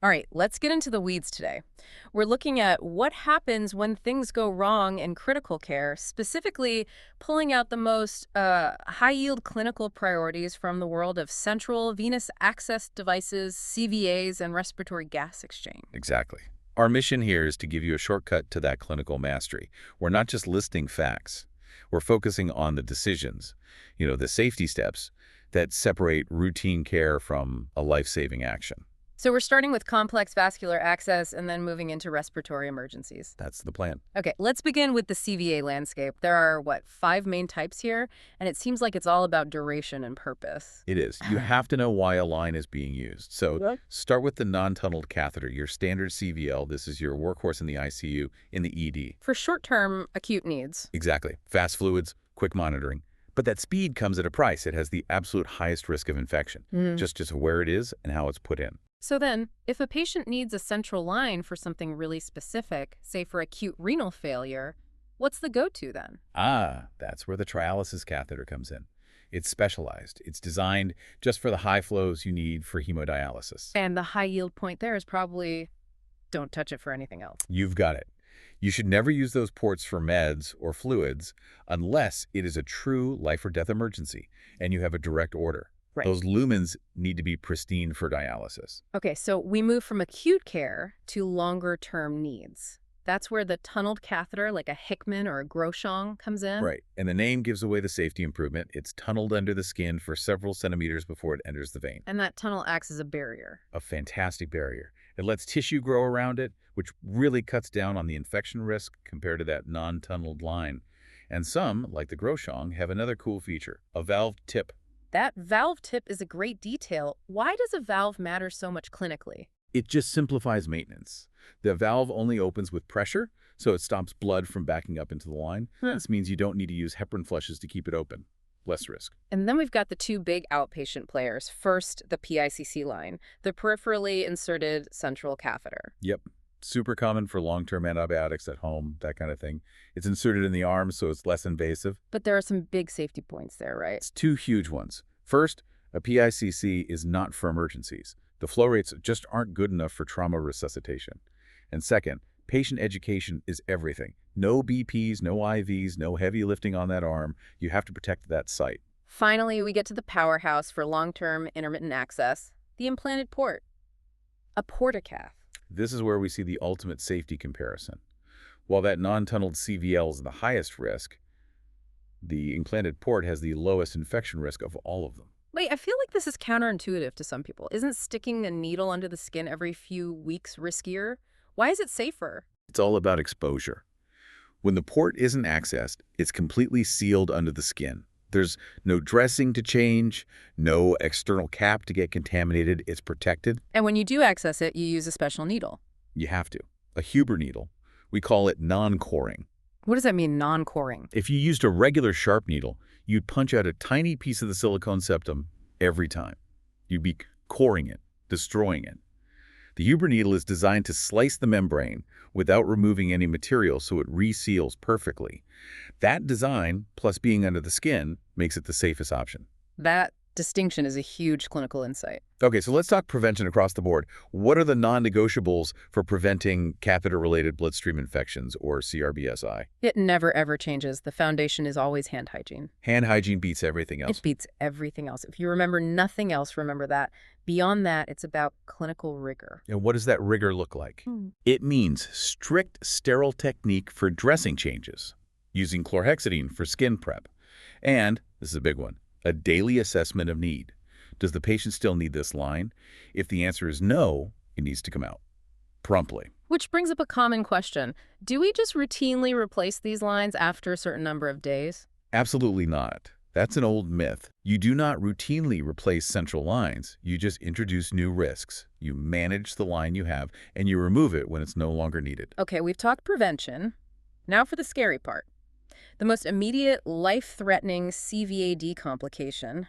All right, let's get into the weeds today. We're looking at what happens when things go wrong in critical care, specifically pulling out the most high-yield clinical priorities from the world of central venous access devices, CVAs, and respiratory gas exchange. Exactly. Our mission here is to give you a shortcut to that clinical mastery. We're not just listing facts. We're focusing on the decisions, the safety steps that separate routine care from a life-saving action. So we're starting with complex vascular access and then moving into respiratory emergencies. That's the plan. Okay, let's begin with the CVA landscape. There are, what, five main types here? And it seems like it's all about duration and purpose. It is. You have to know why a line is being used. So Right. start with the non-tunneled catheter, your standard CVL. This is your workhorse in the ICU, in the ED. For short-term acute needs. Exactly. Fast fluids, quick monitoring. But that speed comes at a price. It has the absolute highest risk of infection, just where it is and how it's put in. So then, if a patient needs a central line for something really specific, say for acute renal failure, what's the go-to then? That's where the trialysis catheter comes in. It's specialized. It's designed just for the high flows you need for hemodialysis. And the high yield point there is probably don't touch it for anything else. You've got it. You should never use those ports for meds or fluids unless it is a true life or death emergency and you have a direct order. Right. Those lumens need to be pristine for dialysis. Okay, so we move from acute care to longer-term needs. That's where the tunneled catheter, like a Hickman or a Groshong, comes in. Right. And the name gives away the safety improvement. It's tunneled under the skin for several centimeters before it enters the vein. And that tunnel acts as a barrier. A fantastic barrier. It lets tissue grow around it, which really cuts down on the infection risk compared to that non-tunneled line. And some, like the Groshong, have another cool feature, a valve tip. That valve tip is a great detail. Why does a valve matter so much clinically? It just simplifies maintenance. The valve only opens with pressure, so it stops blood from backing up into the line. This means you don't need to use heparin flushes to keep it open. Less risk. And then we've got the two big outpatient players. First, the PICC line, the peripherally inserted central catheter. Yep. Super common for long-term antibiotics at home, that kind of thing. It's inserted in the arm, so it's less invasive. But there are some big safety points there, right? It's two huge ones. First, a PICC is not for emergencies. The flow rates just aren't good enough for trauma resuscitation. And second, patient education is everything. No BPs, no IVs, no heavy lifting on that arm. You have to protect that site. Finally, we get to the powerhouse for long-term intermittent access, the implanted port, a portacath. This is where we see the ultimate safety comparison. While that non-tunneled CVL is the highest risk, the implanted port has the lowest infection risk of all of them. Wait, I feel like this is counterintuitive to some people. Isn't sticking a needle under the skin every few weeks riskier? Why is it safer? It's all about exposure. When the port isn't accessed, it's completely sealed under the skin. There's no dressing to change, no external cap to get contaminated. It's protected. And when you do access it, you use a special needle. You have to. A Huber needle. We call it non-coring. What does that mean, non-coring? If you used a regular sharp needle, you'd punch out a tiny piece of the silicone septum every time. You'd be coring it, destroying it. The Huber needle is designed to slice the membrane without removing any material, so it reseals perfectly. That design, plus being under the skin, makes it the safest option. That distinction is a huge clinical insight. Okay, so let's talk prevention across the board. What are the non-negotiables for preventing catheter-related bloodstream infections, or CRBSI? It never, ever changes. The foundation is always hand hygiene. Hand hygiene beats everything else. It beats everything else. If you remember nothing else, remember that. Beyond that, it's about clinical rigor. And what does that rigor look like? It means strict sterile technique for dressing changes, using chlorhexidine for skin prep. And, this is a big one, a daily assessment of need. Does the patient still need this line? If the answer is no, it needs to come out promptly. Which brings up a common question. Do we just routinely replace these lines after a certain number of days? Absolutely not. That's an old myth. You do not routinely replace central lines. You just introduce new risks. You manage the line you have, and you remove it when it's no longer needed. Okay, we've talked prevention. Now for the scary part. The most immediate, life-threatening CVAD complication,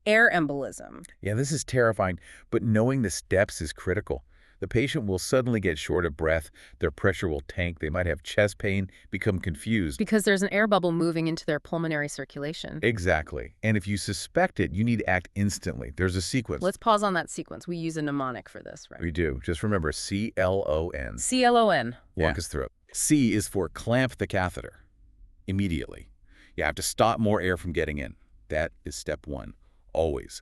air embolism. Yeah, this is terrifying, but knowing the steps is critical. The patient will suddenly get short of breath, their pressure will tank, they might have chest pain, become confused. Because there's an air bubble moving into their pulmonary circulation. Exactly. And if you suspect it, you need to act instantly. There's a sequence. Let's pause on that sequence. We use a mnemonic for this, right? We do. Just remember CLON. CLON. Walk us through it. C is for clamp the catheter. Immediately. You have to stop more air from getting in. That is step one. Always.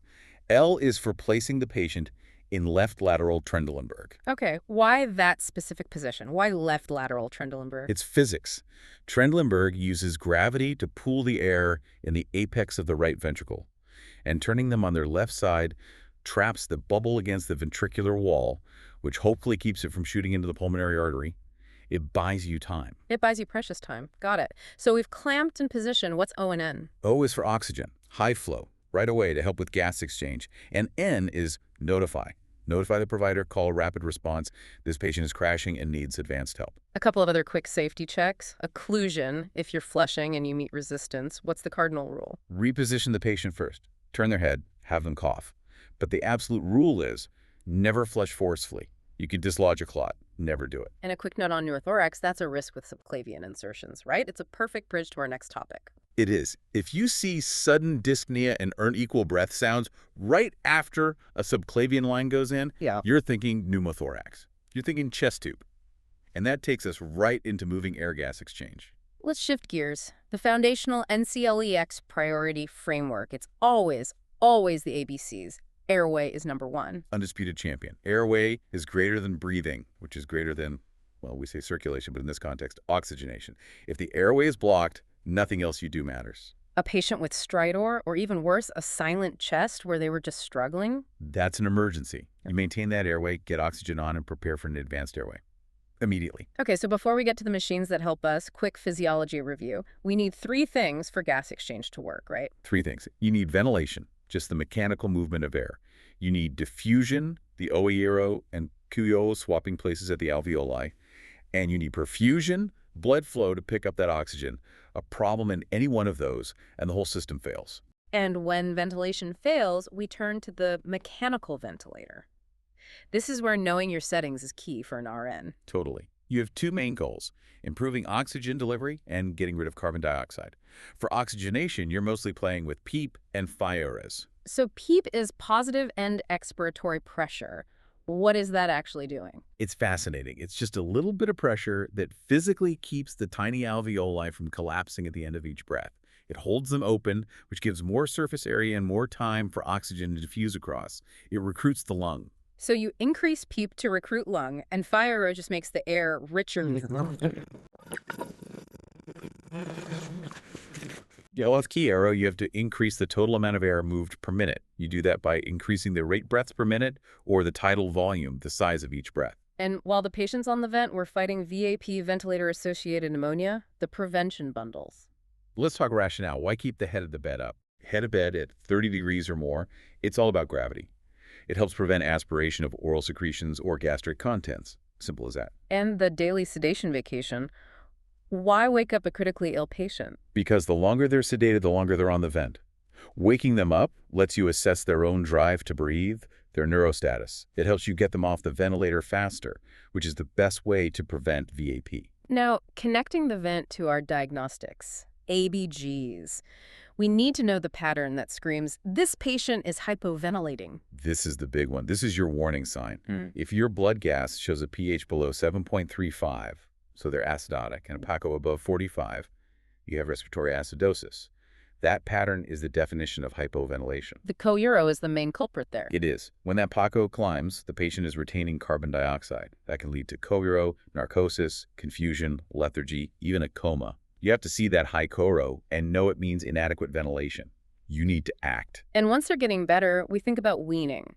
L is for placing the patient in left lateral Trendelenburg. Okay, why that specific position? Why left lateral Trendelenburg? It's physics. Trendelenburg uses gravity to pool the air in the apex of the right ventricle, and turning them on their left side traps the bubble against the ventricular wall, which hopefully keeps it from shooting into the pulmonary artery. It buys you time. It buys you precious time. Got it. So we've clamped in position. What's O and N? O is for oxygen, high flow, right away to help with gas exchange. And N is notify. Notify the provider, call rapid response. This patient is crashing and needs advanced help. A couple of other quick safety checks. Occlusion, if you're flushing and you meet resistance. What's the cardinal rule? Reposition the patient first. Turn their head, have them cough. But the absolute rule is never flush forcefully. You can dislodge a clot. Never do it. And a quick note on pneumothorax, that's a risk with subclavian insertions, right? It's a perfect bridge to our next topic. It is. If you see sudden dyspnea and unequal breath sounds right after a subclavian line goes in, you're thinking pneumothorax. You're thinking chest tube. And that takes us right into moving air gas exchange. Let's shift gears. The foundational NCLEX priority framework. It's always the ABCs. Airway is number one. Undisputed champion. Airway is greater than breathing, which is greater than, well, we say circulation, but in this context, oxygenation. If the airway is blocked, nothing else you do matters. A patient with stridor, or even worse, a silent chest where they were just struggling? That's an emergency. You maintain that airway, get oxygen on, and prepare for an advanced airway. Immediately. Okay, so before we get to the machines that help us, quick physiology review. We need three things for gas exchange to work, right? Three things. You need ventilation, just the mechanical movement of air. You need diffusion, the Oiero and Cuyo swapping places at the alveoli. And you need perfusion, blood flow to pick up that oxygen. A problem in any one of those, and the whole system fails. And when ventilation fails, we turn to the mechanical ventilator. This is where knowing your settings is key for an RN. Totally. You have two main goals, improving oxygen delivery and getting rid of carbon dioxide. For oxygenation, you're mostly playing with PEEP and FIARES. So PEEP is positive end expiratory pressure. What is that actually doing? It's fascinating. It's just a little bit of pressure that physically keeps the tiny alveoli from collapsing at the end of each breath. It holds them open, which gives more surface area and more time for oxygen to diffuse across. It recruits the lung. So you increase PEEP to recruit lung, and FIARO just makes the air richer. Yeah, well, with key arrow, you have to increase the total amount of air moved per minute. You do that by increasing the rate breaths per minute or the tidal volume, the size of each breath. And while the patients on the vent were fighting VAP, ventilator-associated pneumonia, the prevention bundles. Let's talk rationale. Why keep the head of the bed up? Head of bed at 30 degrees or more, it's all about gravity. It helps prevent aspiration of oral secretions or gastric contents. Simple as that. And the daily sedation vacation. Why wake up a critically ill patient? Because the longer they're sedated, the longer they're on the vent. Waking them up lets you assess their own drive to breathe, their neurostatus. It helps you get them off the ventilator faster, which is the best way to prevent VAP. Now, connecting the vent to our diagnostics, ABGs. We need to know the pattern that screams, this patient is hypoventilating. This is the big one. This is your warning sign. If your blood gas shows a pH below 7.35, so they're acidotic, and a PACO above 45, you have respiratory acidosis. That pattern is the definition of hypoventilation. The co-euro is the main culprit there. It is. When that PACO climbs, the patient is retaining carbon dioxide. That can lead to co-euro, narcosis, confusion, lethargy, even a coma. You have to see that high CORO and know it means inadequate ventilation. You need to act. And once they're getting better, we think about weaning.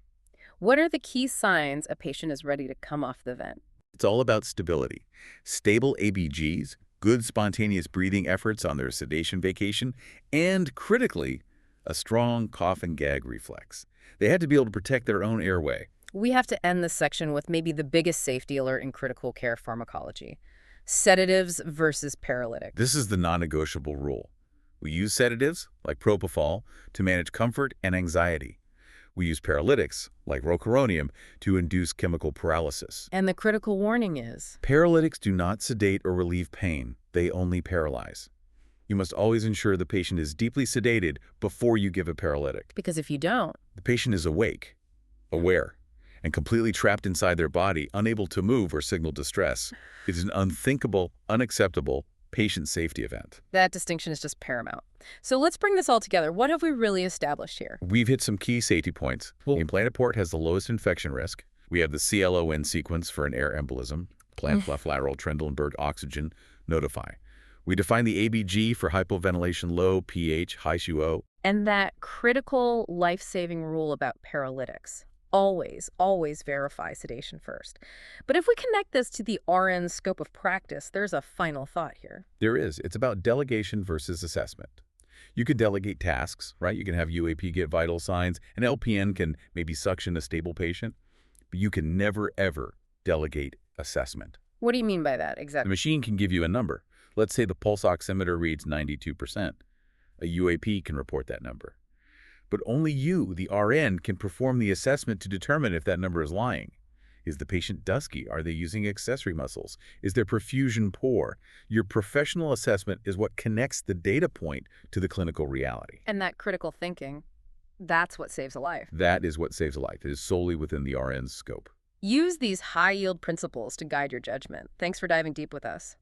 What are the key signs a patient is ready to come off the vent? It's all about stability. Stable ABGs, good spontaneous breathing efforts on their sedation vacation, and critically, a strong cough and gag reflex. They had to be able to protect their own airway. We have to end this section with maybe the biggest safety alert in critical care pharmacology. Sedatives versus paralytics. This is the non-negotiable rule. We use sedatives, like propofol, to manage comfort and anxiety. We use paralytics, like rocuronium, to induce chemical paralysis. And the critical warning is, Paralytics do not sedate or relieve pain. They only paralyze. You must always ensure the patient is deeply sedated before you give a paralytic. because if you don't, The patient is awake, aware, and completely trapped inside their body, unable to move or signal distress. It is an unthinkable, unacceptable patient safety event. that distinction is just paramount. So let's bring this all together. What have we really established here? We've hit some key safety points. Implanted port has the lowest infection risk. We have the CLON sequence for an air embolism, plant lateral Trendelenburg oxygen, notify. We define the ABG for hypoventilation, low pH, high SUO. And that critical life-saving rule about paralytics. Always, always verify sedation first. But if we connect this to the RN scope of practice, there's a final thought here. There is. It's about delegation versus assessment. You can delegate tasks, right? You can have UAP get vital signs, and LPN can maybe suction a stable patient, but you can never, ever delegate assessment. What do you mean by that The exactly? machine can give you a number. Let's say the pulse oximeter reads 92%. A UAP can report that number. But only you, the RN, can perform the assessment to determine if that number is lying. Is the patient dusky? Are they using accessory muscles? Is their perfusion poor? Your professional assessment is what connects the data point to the clinical reality. And that critical thinking, that's what saves a life. That is what saves a life. It is solely within the RN's scope. Use these high-yield principles to guide your judgment. Thanks for diving deep with us.